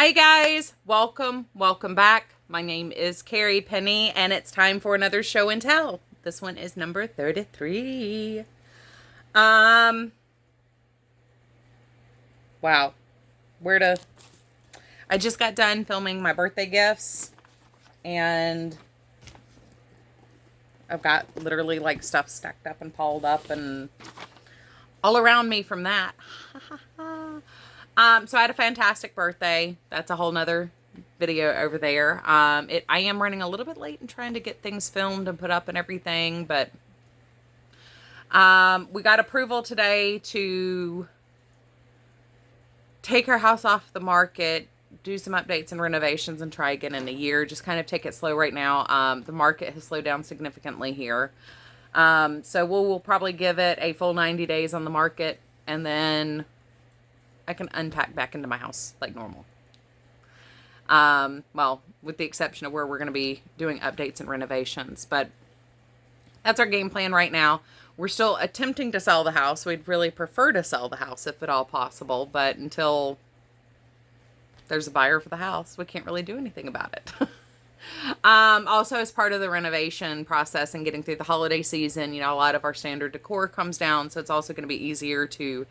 Hi guys, welcome back. My name is Carrie Penny and it's time for another show and tell. This one is number 33. Wow. I just got done filming my birthday gifts and I've got literally like stuff stacked up and piled up and all around me from that. So I had a fantastic birthday. That's a whole nother video over there. I am running a little bit late and trying to get things filmed and put up and everything, but we got approval today to take our house off the market, do some updates and renovations, and try again in a year. Just kind of take it slow right now. The market has slowed down significantly here. So we'll probably give it a full 90 days on the market, and then I can unpack back into my house like normal. Well, with the exception of where we're going to be doing updates and renovations, but that's our game plan right now. We're still attempting to sell the house. We'd really prefer to sell the house if at all possible, but until there's a buyer for the house, we can't really do anything about it. Also, as part of the renovation process and getting through the holiday season, a lot of our standard decor comes down, so it's also going to be easier to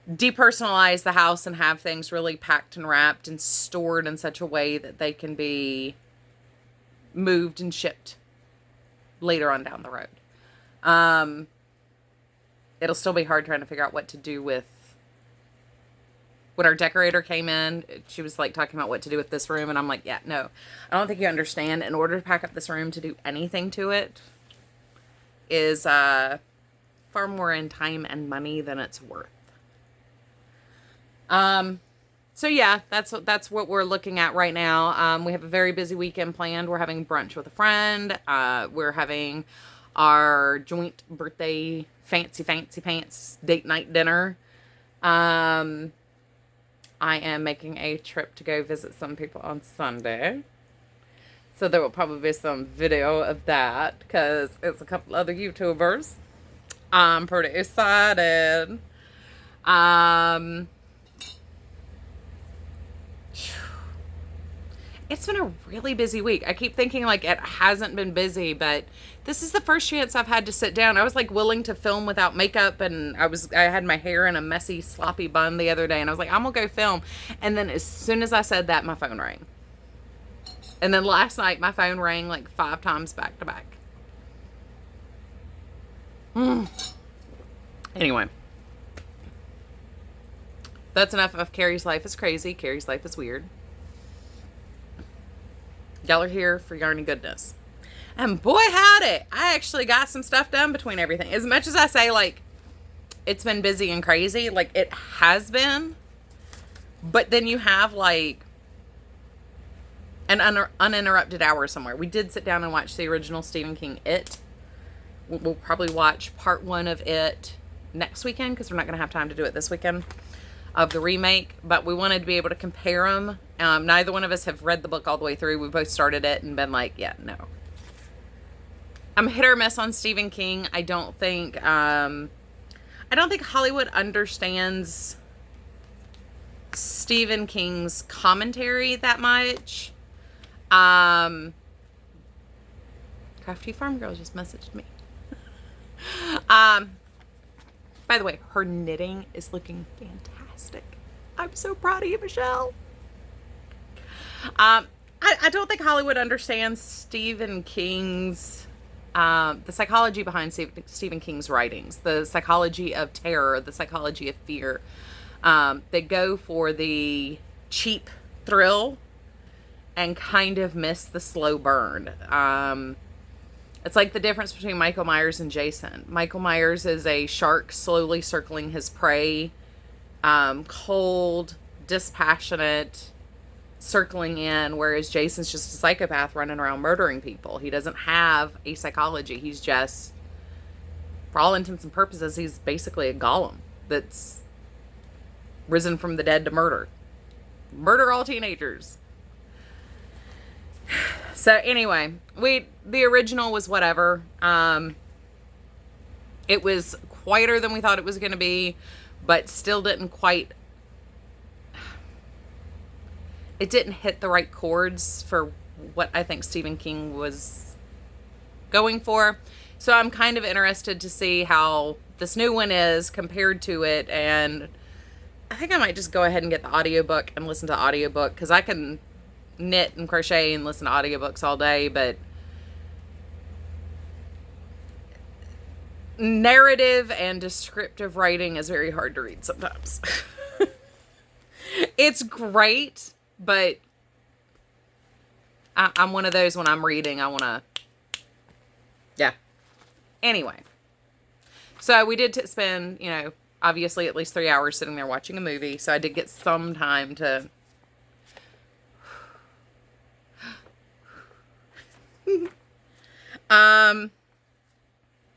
depersonalize the house and have things really packed and wrapped and stored in such a way that they can be moved and shipped later on down the road. It'll still be hard trying to figure out what to do with. When our decorator came in, she was like talking about what to do with this room, and I'm like, yeah, no, I don't think you understand. In order to pack up this room to do anything to it is far more in time and money than it's worth. So yeah, that's what we're looking at right now. We have a very busy weekend planned. We're having brunch with a friend. We're having our joint birthday fancy pants date night dinner. I am making a trip to go visit some people on Sunday. So there will probably be some video of that because it's a couple other YouTubers. I'm pretty excited. It's been a really busy week. I keep thinking like it hasn't been busy, but this is the first chance I've had to sit down. I was like willing to film without makeup, and I had my hair in a messy, sloppy bun the other day, and I was like, I'm gonna go film. And then as soon as I said that, my phone rang. And then last night, my phone rang like 5 times back to back. Anyway. That's enough of Carrie's life is crazy. Carrie's life is weird. Y'all are here for yarny goodness. And boy, howdy, I actually got some stuff done between everything. As much as I say, like, it's been busy and crazy, like, it has been. But then you have, like, an uninterrupted hour somewhere. We did sit down and watch the original Stephen King It. We'll probably watch part 1 of it next weekend because we're not going to have time to do it this weekend, of the remake, but we wanted to be able to compare them. Neither one of us have read the book all the way through. We both started it and been like, yeah, no. I'm hit or miss on Stephen King. I don't think Hollywood understands Stephen King's commentary that much. Crafty Farm Girl just messaged me. By the way, her knitting is looking fantastic. I'm so proud of you, Michelle. I don't think Hollywood understands Stephen King's, the psychology behind Stephen King's writings, the psychology of terror, the psychology of fear. They go for the cheap thrill and kind of miss the slow burn. It's like the difference between Michael Myers and Jason. Michael Myers is a shark slowly circling his prey, cold, dispassionate, circling in, whereas Jason's just a psychopath running around murdering people. He doesn't have a psychology. He's just, for all intents and purposes, he's basically a golem that's risen from the dead to murder. Murder all teenagers. So anyway, the original was whatever. It was quieter than we thought it was going to be, but still didn't quite it didn't hit the right chords for what I think Stephen King was going for. So I'm kind of interested to see how this new one is compared to it, and I think I might just go ahead and get the audiobook and listen to the audiobook, because I can knit and crochet and listen to audiobooks all day, but narrative and descriptive writing is very hard to read sometimes. It's great, but I'm one of those, when I'm reading, I want to, yeah. Anyway, so we did spend, you know, obviously at least 3 hours sitting there watching a movie, so I did get some time to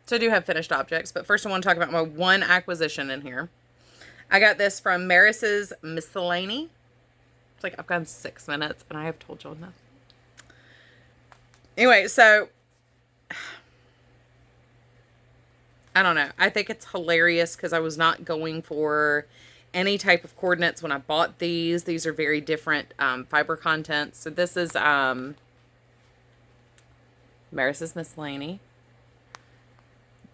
so I do have finished objects, but first I want to talk about my one acquisition in here. I got this from Maris's Miscellany. It's like I've gone 6 minutes and I have told y'all nothing. Anyway, so I don't know. I think it's hilarious because I was not going for any type of coordinates when I bought these. These are very different fiber contents. So this is Maris's Miscellany.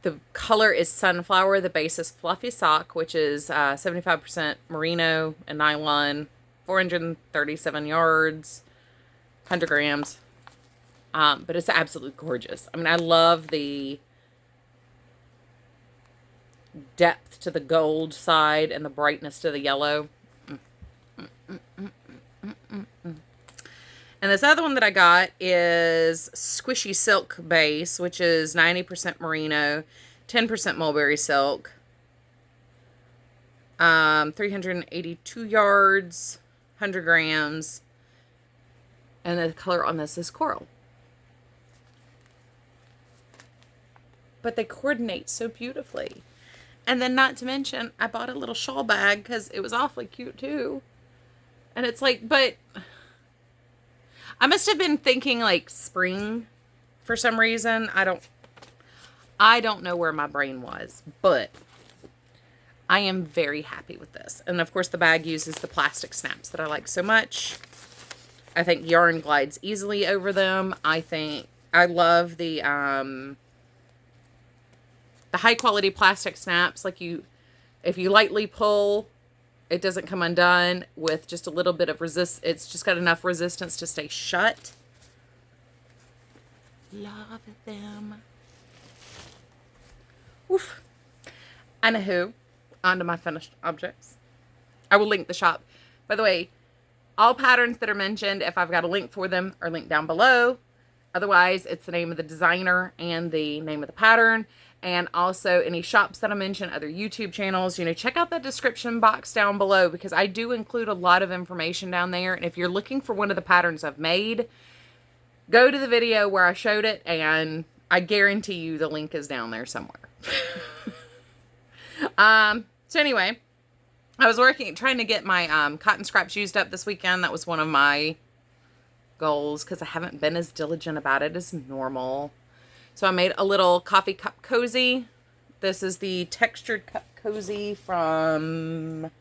The color is Sunflower. The base is Fluffy Sock, which is 75% merino and nylon, 437 yards, 100 grams. But it's absolutely gorgeous. I mean, I love the depth to the gold side and the brightness to the yellow. And this other one that I got is Squishy Silk Base, which is 90% merino, 10% mulberry silk, 382 yards, 100 grams, and the color on this is coral. But they coordinate so beautifully. And then, not to mention, I bought a little shawl bag because it was awfully cute too. And it's like, but I must have been thinking like spring for some reason. I don't know where my brain was, but I am very happy with this. And of course the bag uses the plastic snaps that I like so much. I think yarn glides easily over them. I love the high quality plastic snaps. Like if you lightly pull, it doesn't come undone with just a little bit of it's just got enough resistance to stay shut. Love them. Oof. Anywho, on to my finished objects. I will link the shop. By the way, all patterns that are mentioned, if I've got a link for them, are linked down below. Otherwise, it's the name of the designer and the name of the pattern. And also any shops that I mention, other YouTube channels, you know, check out the description box down below, because I do include a lot of information down there. And if you're looking for one of the patterns I've made, go to the video where I showed it, and I guarantee you the link is down there somewhere. So anyway, I was trying to get my cotton scraps used up this weekend. That was one of my goals, because I haven't been as diligent about it as normal. So I made a little coffee cup cozy. This is the textured cup cozy from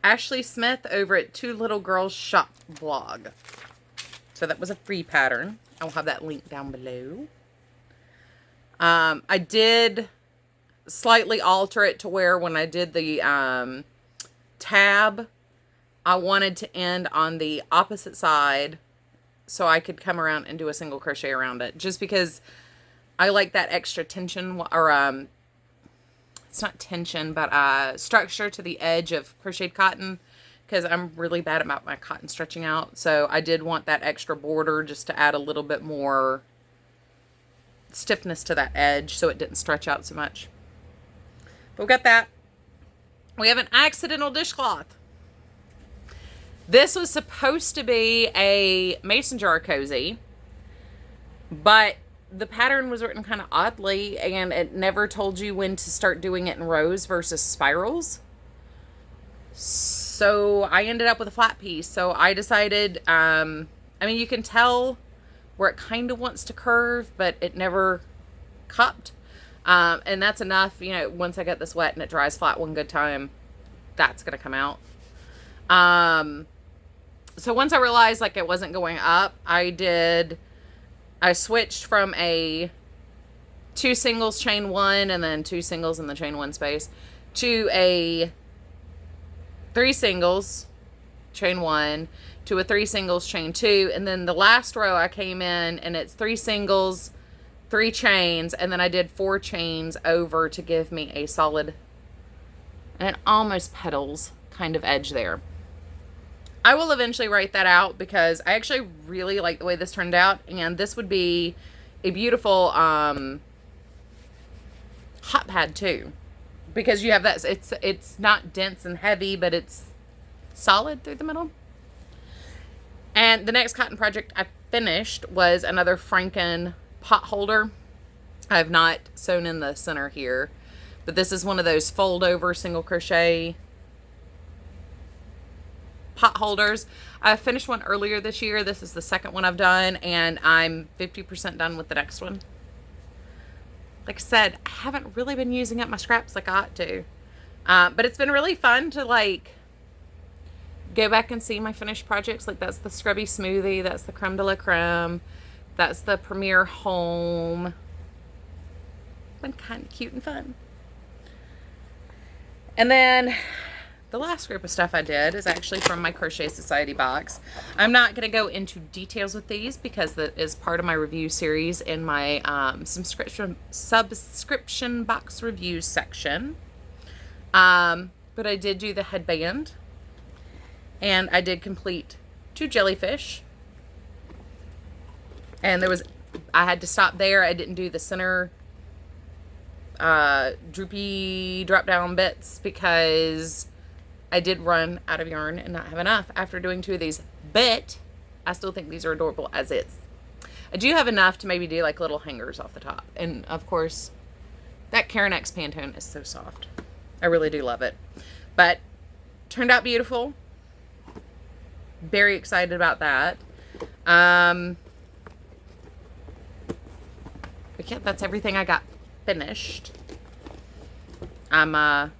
Ashley Smith over at Two Little Girls Shop blog. So that was a free pattern. I'll have that link down below. I did slightly alter it to where when I did the tab, I wanted to end on the opposite side so I could come around and do a single crochet around it. Just because I like that extra tension, or it's not tension, but structure to the edge of crocheted cotton, because I'm really bad about my cotton stretching out. So I did want that extra border just to add a little bit more stiffness to that edge so it didn't stretch out so much. But we got that. We have an accidental dishcloth. This was supposed to be a mason jar cozy, but the pattern was written kind of oddly, and it never told you when to start doing it in rows versus spirals. So I ended up with a flat piece. So I decided, I mean, you can tell where it kind of wants to curve, but it never cupped. And that's enough, you know, once I get this wet and it dries flat one good time, that's going to come out. So once I realized like it wasn't going up, I switched from a 2 singles chain 1 and then 2 singles in the chain 1 space to a 3 singles chain 1 to a 3 singles chain 2, and then the last row I came in and it's 3 singles, 3 chains, and then I did 4 chains over to give me a solid and almost petals kind of edge there. I will eventually write that out because I actually really like the way this turned out, and this would be a beautiful hot pad too, because you have that, it's not dense and heavy, but it's solid through the middle. And the next cotton project I finished was another Franken pot holder. I have not sewn in the center here, but this is one of those fold over single crochet pot holders. I finished one earlier this year. This is the second one I've done, and I'm 50% done with the next one. Like I said, I haven't really been using up my scraps like I ought to. But it's been really fun to like go back and see my finished projects. Like that's the Scrubby Smoothie, that's the Creme de la Creme, that's the Premier Home. Been kind of cute and fun. And then the last group of stuff I did is actually from my Crochet Society box. I'm not going to go into details with these because that is part of my review series in my subscription box review section. But I did do the headband, and I did complete 2 jellyfish. And I had to stop there. I didn't do the center droopy drop down bits because I did run out of yarn and not have enough after doing 2 of these, but I still think these are adorable as is. I do have enough to maybe do like little hangers off the top. And of course, that Karen X Pantone is so soft. I really do love it. But turned out beautiful. Very excited about that. But yeah, that's everything I got finished. I'm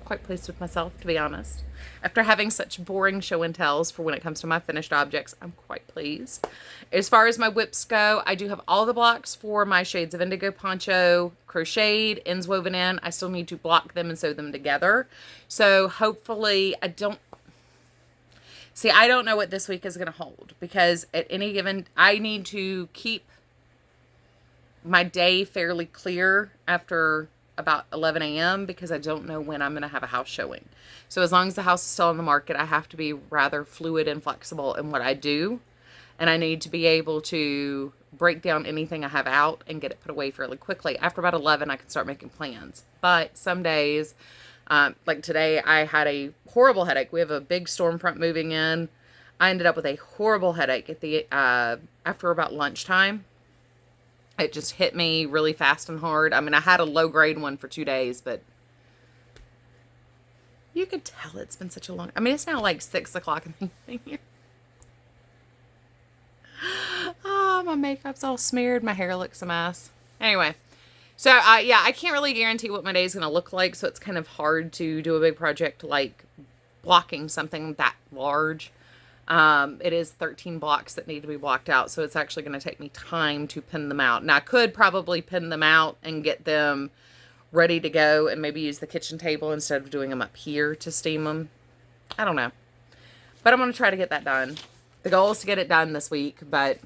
quite pleased with myself, to be honest. After having such boring show and tells for when it comes to my finished objects, I'm quite pleased. As far as my whips go, I do have all the blocks for my Shades of Indigo poncho crocheted, ends woven in. I still need to block them and sew them together. So hopefully I don't know what this week is going to hold, because at any given, I need to keep my day fairly clear after about 11 a.m. because I don't know when I'm going to have a house showing. So as long as the house is still on the market, I have to be rather fluid and flexible in what I do. And I need to be able to break down anything I have out and get it put away fairly quickly. After about 11, I can start making plans. But some days, like today, I had a horrible headache. We have a big storm front moving in. I ended up with a horrible headache at the after about lunchtime. It just hit me really fast and hard. I mean, I had a low-grade one for 2 days, but you could tell it's been such a long... I mean, it's now like 6 o'clock in the evening here. Oh, my makeup's all smeared. My hair looks a mess. Anyway, so, yeah, I can't really guarantee what my day is going to look like, so it's kind of hard to do a big project like blocking something that large. It is 13 blocks that need to be blocked out, so it's actually going to take me time to pin them out. Now, I could probably pin them out and get them ready to go and maybe use the kitchen table instead of doing them up here to steam them. I don't know. But I'm going to try to get that done. The goal is to get it done this week, but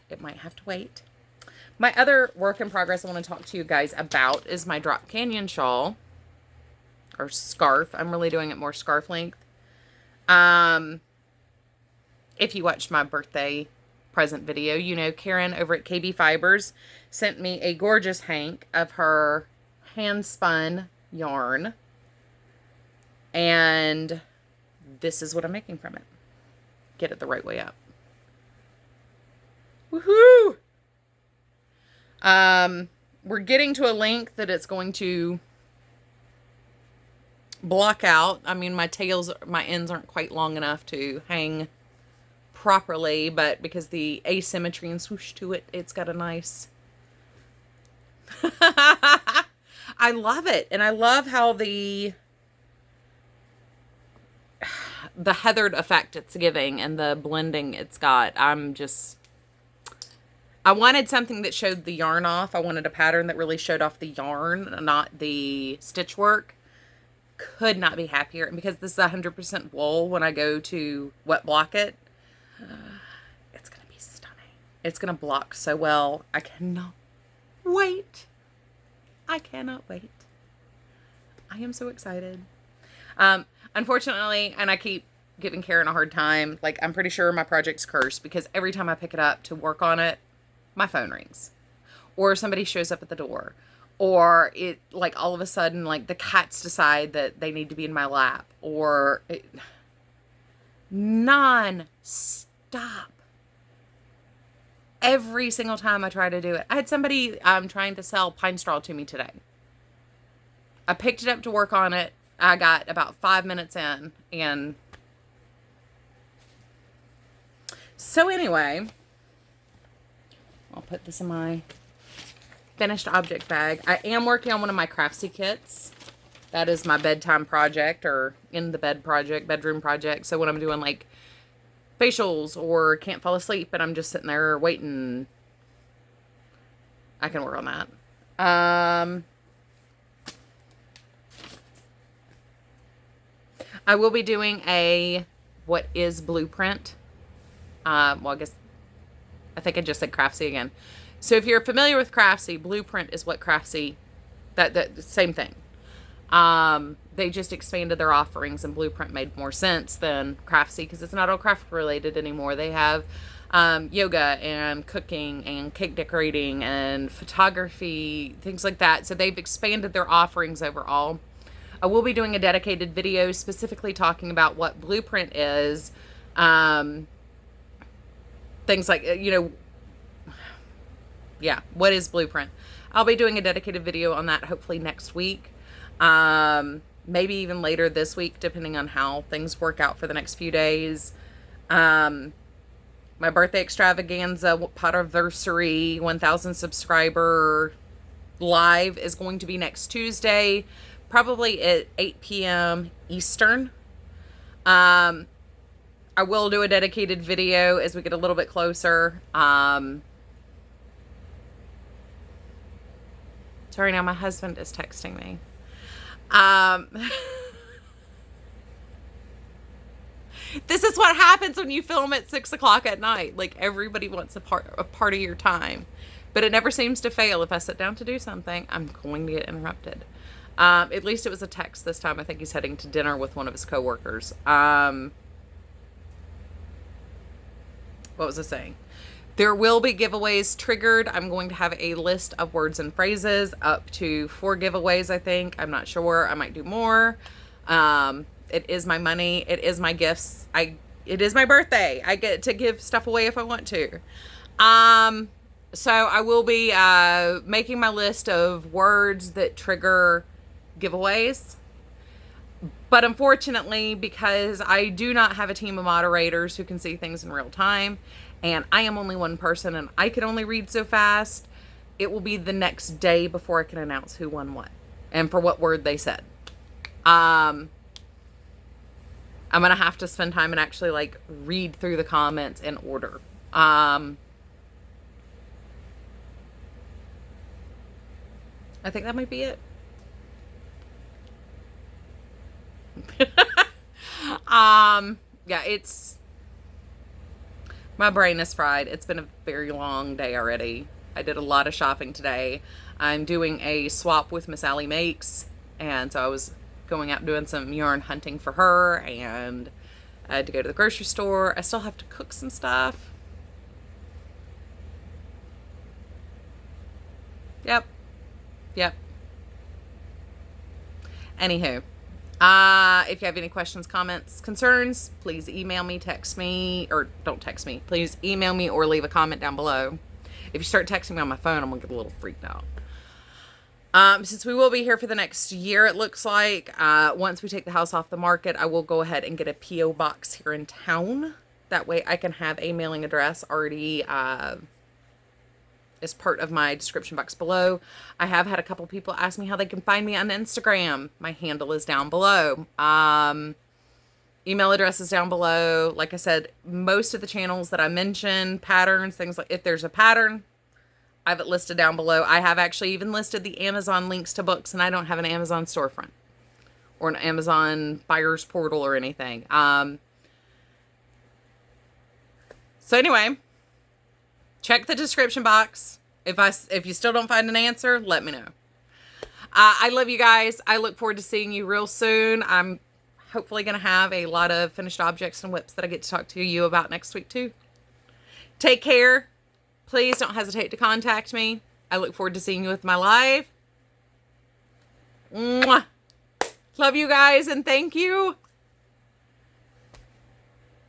it might have to wait. My other work in progress I want to talk to you guys about is my Drop Canyon shawl. Or scarf. I'm really doing it more scarf length. If you watched my birthday present video, you know Karen over at KB Fibers sent me a gorgeous hank of her hand spun yarn, and this is what I'm making from it. Get it the right way up. Woohoo! We're getting to a length that it's going to block out. I mean, my ends aren't quite long enough to hang properly, but because the asymmetry and swoosh to it, it's got a nice I love it. And I love how the heathered effect it's giving and the blending it's got. I wanted something that showed the yarn off. I wanted a pattern that really showed off the yarn, not the stitch work. Could not be happier. And because this is 100% wool, when I go to wet block it, it's going to be stunning. It's going to block so well. I cannot wait. I cannot wait. I am so excited. Unfortunately, and I keep giving Karen a hard time, like, I'm pretty sure my project's cursed because every time I pick it up to work on it, my phone rings. Or somebody shows up at the door. Or it, like, all of a sudden, like, the cats decide that they need to be in my lap. Or non-stop. Every single time I try to do it. I had somebody trying to sell pine straw to me today. I picked it up to work on it. I got about 5 minutes in. And so anyway, I'll put this in my finished object bag. I am working on one of my Crafty kits. That is my bedtime project, or in the bed project, bedroom project. So when I'm doing like facials or can't fall asleep and I'm just sitting there waiting, I can work on that. I will be doing a what is blueprint. Well, I think I just said Crafty again. So if you're familiar with Crafty, blueprint is what Crafty, that same thing. They just expanded their offerings, and blueprint made more sense than Crafty because it's not all craft related anymore. They have yoga and cooking and cake decorating and photography, things like that. So they've expanded their offerings overall. I will be doing a dedicated video specifically talking about what blueprint is. Things like, yeah, what is blueprint? I'll be doing a dedicated video on that hopefully next week. Maybe even later this week, depending on how things work out for the next few days. My birthday extravaganza, Potterversary 1000 subscriber live is going to be next Tuesday, probably at 8 p.m. Eastern. I will do a dedicated video as we get a little bit closer. Sorry, now my husband is texting me. This is what happens when you film at 6 o'clock at night. Like, everybody wants a part of your time. But it never seems to fail. If I sit down to do something, I'm going to get interrupted. At least it was a text this time. I think he's heading to dinner with one of his coworkers. What was I saying? There will be giveaways triggered. I'm going to have a list of words and phrases, up to 4 giveaways, I think. I'm not sure. I might do more. It is my money. It is my gifts. It is my birthday. I get to give stuff away if I want to. So I will be making my list of words that trigger giveaways. But unfortunately, because I do not have a team of moderators who can see things in real time, and I am only one person and I can only read so fast, it will be the next day before I can announce who won what and for what word they said. I'm going to have to spend time and actually like read through the comments in order. I think that might be it. Yeah, my brain is fried. It's been a very long day already. I did a lot of shopping today. I'm doing a swap with Miss Allie Makes, and so I was going out and doing some yarn hunting for her, and I had to go to the grocery store. I still have to cook some stuff. Yep. Anywho, if you have any questions, comments, concerns, please email me, text me, or don't text me. Please email me or leave a comment down below. If you start texting me on my phone, I'm going to get a little freaked out. Since we will be here for the next year, it looks like, once we take the house off the market, I will go ahead and get a P.O. box here in town. That way I can have a mailing address already is part of my description box below. I have had a couple people ask me how they can find me on Instagram. My handle is down below. Email address is down below. Like I said, most of the channels that I mentioned, patterns, things like, if there's a pattern, I have it listed down below. I have actually even listed the Amazon links to books, and I don't have an Amazon storefront or an Amazon buyer's portal or anything. So anyway, check the description box. If you still don't find an answer, let me know. I love you guys. I look forward to seeing you real soon. I'm hopefully going to have a lot of finished objects and whips that I get to talk to you about next week too. Take care. Please don't hesitate to contact me. I look forward to seeing you with my live. Mwah. Love you guys and thank you.